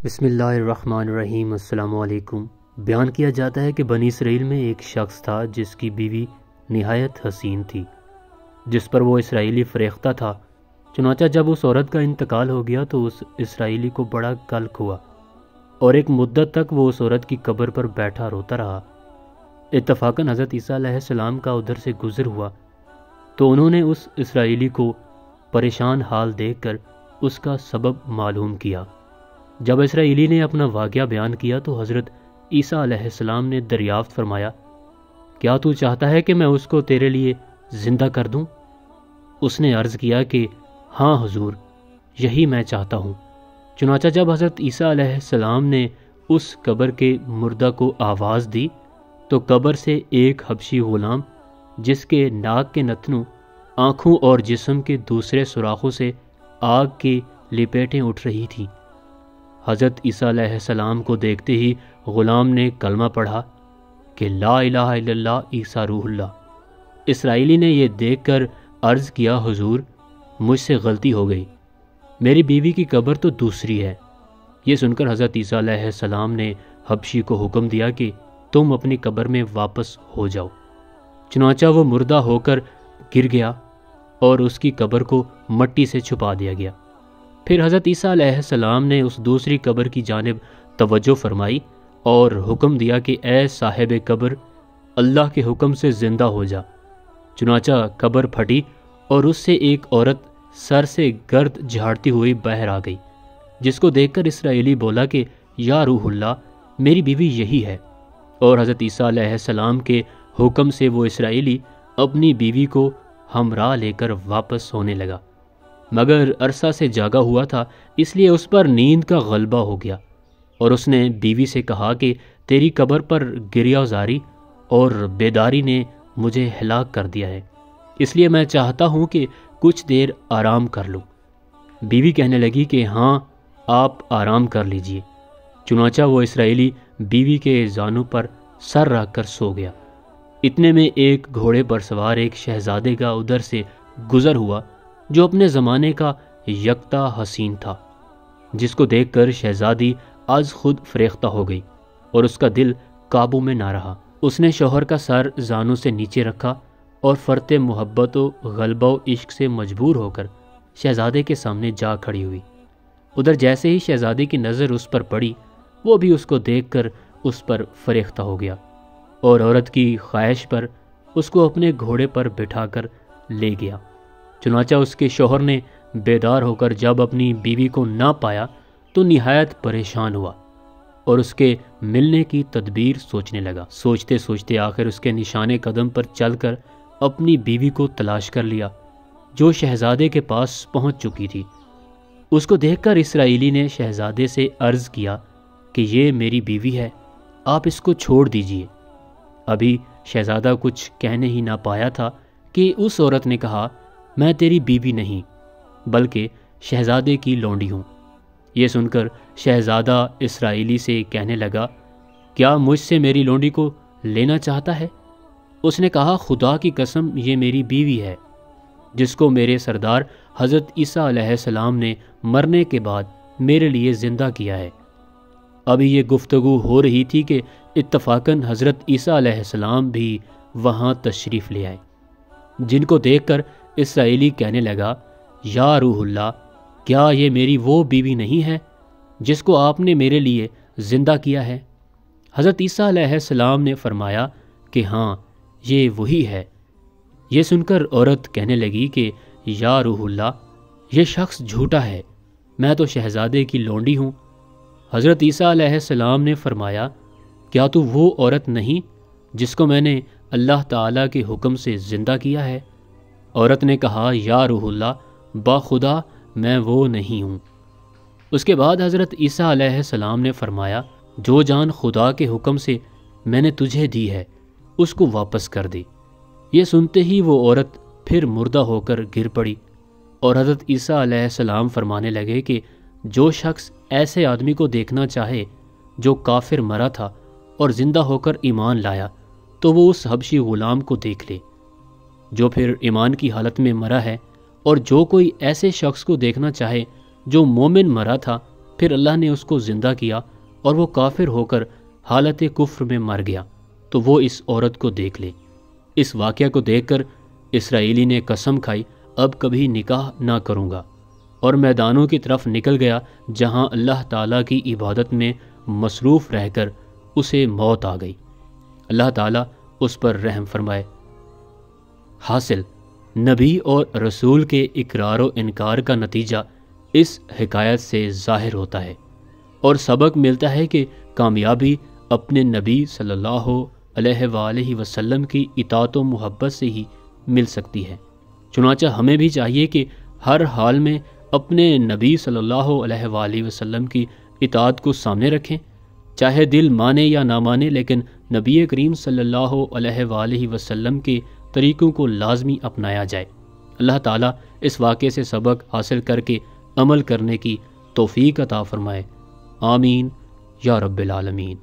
بسم اللہ الرحمن الرحیم۔ السلام علیکم۔ بیان کیا جاتا ہے کہ بنی اسرائیل میں ایک شخص تھا جس کی بیوی نہایت حسین تھی، جس پر وہ اسرائیلی فریختہ تھا۔ چنانچہ جب اس عورت کا انتقال ہو گیا تو اس اسرائیلی کو بڑا قلق ہوا اور ایک مدت تک وہ اس عورت کی قبر پر بیٹھا روتا رہا۔ اتفاقاً حضرت عیسیٰ علیہ السلام کا ادھر سے گزر ہوا تو انہوں نے اس اسرائیلی کو پریشان حال دیکھ کر اس کا سبب معلوم کیا۔ جب اسرائیلی نے اپنا واقعہ بیان کیا تو حضرت عیسیٰ علیہ السلام نے دریافت فرمایا، کیا تو چاہتا ہے کہ میں اس کو تیرے لیے زندہ کر دوں؟ اس نے عرض کیا کہ ہاں حضور، یہی میں چاہتا ہوں۔ چنانچہ جب حضرت عیسیٰ علیہ السلام نے اس قبر کے مردہ کو آواز دی تو قبر سے ایک حبشی غلام، جس کے ناک کے نتنوں، آنکھوں اور جسم کے دوسرے سوراخوں سے آگ کی لپیٹیں اٹھ رہی تھیں، حضرت عیسیٰ علیہ السلام کو دیکھتے ہی غلام نے کلمہ پڑھا کہ لا الہ الا اللہ عیسیٰ روح اللہ۔ اسرائیلی نے یہ دیکھ کر عرض کیا، حضور مجھ سے غلطی ہو گئی، میری بیوی کی قبر تو دوسری ہے۔ یہ سن کر حضرت عیسیٰ علیہ السلام نے حبشی کو حکم دیا کہ تم اپنی قبر میں واپس ہو جاؤ۔ چنانچہ وہ مردہ ہو کر گر گیا اور اس کی قبر کو مٹی سے چھپا دیا گیا۔ پھر حضرت عیسیٰ علیہ السلام نے اس دوسری قبر کی جانب توجہ فرمائی اور حکم دیا کہ اے صاحب قبر، اللہ کے حکم سے زندہ ہو جا۔ چنانچہ قبر پھٹی اور اس سے ایک عورت سر سے گرد جھاڑتی ہوئی باہر آ گئی، جس کو دیکھ کر اسرائیلی بولا کہ یا روح اللہ، میری بیوی یہی ہے۔ اور حضرت عیسیٰ علیہ السلام کے حکم سے وہ اسرائیلی اپنی بیوی کو ہمراہ لے کر واپس ہونے لگا، مگر عرصہ سے جاگا ہوا تھا، اس لیے اس پر نیند کا غلبہ ہو گیا اور اس نے بیوی سے کہا کہ تیری قبر پر گریہ زاری اور بیداری نے مجھے ہلاک کر دیا ہے، اس لیے میں چاہتا ہوں کہ کچھ دیر آرام کر لوں۔ بیوی کہنے لگی کہ ہاں، آپ آرام کر لیجئے۔ چنانچہ وہ اسرائیلی بیوی کے زانوں پر سر رکھ کر سو گیا۔ اتنے میں ایک گھوڑے پر سوار ایک شہزادے کا ادھر سے گزر ہوا جو اپنے زمانے کا یکتا حسین تھا، جس کو دیکھ کر شہزادی از خود فریختہ ہو گئی اور اس کا دل قابو میں نہ رہا۔ اس نے شوہر کا سر زانوں سے نیچے رکھا اور فرط محبت و غلبہ و عشق سے مجبور ہو کر شہزادے کے سامنے جا کھڑی ہوئی۔ ادھر جیسے ہی شہزادے کی نظر اس پر پڑی، وہ بھی اس کو دیکھ کر اس پر فریختہ ہو گیا اور عورت کی خواہش پر اس کو اپنے گھوڑے پر بٹھا کر لے گیا۔ چنانچہ اس کے شوہر نے بیدار ہو کر جب اپنی بیوی کو نہ پایا تو نہایت پریشان ہوا اور اس کے ملنے کی تدبیر سوچنے لگا۔ سوچتے سوچتے آخر اس کے نشانے قدم پر چل کر اپنی بیوی کو تلاش کر لیا، جو شہزادے کے پاس پہنچ چکی تھی۔ اس کو دیکھ کر اسرائیلی نے شہزادے سے عرض کیا کہ یہ میری بیوی ہے، آپ اس کو چھوڑ دیجئے۔ ابھی شہزادہ کچھ کہنے ہی نہ پایا تھا کہ اس عورت نے کہا، میں تیری بیوی نہیں بلکہ شہزادے کی لونڈی ہوں۔ یہ سن کر شہزادہ اسرائیلی سے کہنے لگا، کیا مجھ سے میری لونڈی کو لینا چاہتا ہے؟ اس نے کہا، خدا کی قسم یہ میری بیوی ہے، جس کو میرے سردار حضرت عیسیٰ علیہ السلام نے مرنے کے بعد میرے لیے زندہ کیا ہے۔ ابھی یہ گفتگو ہو رہی تھی کہ اتفاقاً حضرت عیسیٰ علیہ السلام بھی وہاں تشریف لے آئے، جن کو دیکھ کر اسرائیلی کہنے لگا، یا روح اللہ، کیا یہ میری وہ بیوی نہیں ہے جس کو آپ نے میرے لیے زندہ کیا ہے؟ حضرت عیسیٰ علیہ السلام نے فرمایا کہ ہاں، یہ وہی ہے۔ یہ سن کر عورت کہنے لگی کہ یا روح اللہ، یہ شخص جھوٹا ہے، میں تو شہزادے کی لونڈی ہوں۔ حضرت عیسیٰ علیہ السلام نے فرمایا، کیا تو وہ عورت نہیں جس کو میں نے اللہ تعالیٰ کے حکم سے زندہ کیا ہے؟ عورت نے کہا، یا روح اللہ، باخدا میں وہ نہیں ہوں۔ اس کے بعد حضرت عیسیٰ علیہ السلام نے فرمایا، جو جان خدا کے حکم سے میں نے تجھے دی ہے اس کو واپس کر دے۔ یہ سنتے ہی وہ عورت پھر مردہ ہو کر گر پڑی اور حضرت عیسیٰ علیہ السلام فرمانے لگے کہ جو شخص ایسے آدمی کو دیکھنا چاہے جو کافر مرا تھا اور زندہ ہو کر ایمان لایا تو وہ اس حبشی غلام کو دیکھ لے جو پھر ایمان کی حالت میں مرا ہے، اور جو کوئی ایسے شخص کو دیکھنا چاہے جو مومن مرا تھا پھر اللہ نے اس کو زندہ کیا اور وہ کافر ہو کر حالت کفر میں مر گیا تو وہ اس عورت کو دیکھ لے۔ اس واقعہ کو دیکھ کر اسرائیلی نے قسم کھائی اب کبھی نکاح نہ کروں گا، اور میدانوں کی طرف نکل گیا جہاں اللہ تعالیٰ کی عبادت میں مصروف رہ کر اسے موت آ گئی۔ اللہ تعالیٰ اس پر رحم فرمائے۔ حاصل، نبی اور رسول کے اقرار و انکار کا نتیجہ اس حکایت سے ظاہر ہوتا ہے، اور سبق ملتا ہے کہ کامیابی اپنے نبی صلی اللہ علیہ وآلہ وسلم کی اطاعت و محبت سے ہی مل سکتی ہے۔ چنانچہ ہمیں بھی چاہیے کہ ہر حال میں اپنے نبی صلی اللہ علیہ وآلہ وسلم کی اطاعت کو سامنے رکھیں، چاہے دل مانے یا نہ مانے، لیکن نبی کریم صلی اللہ علیہ وآلہ وسلم کے طریقوں کو لازمی اپنایا جائے۔ اللہ تعالیٰ اس واقعے سے سبق حاصل کر کے عمل کرنے کی توفیق عطا فرمائے۔ آمین یا رب العالمین۔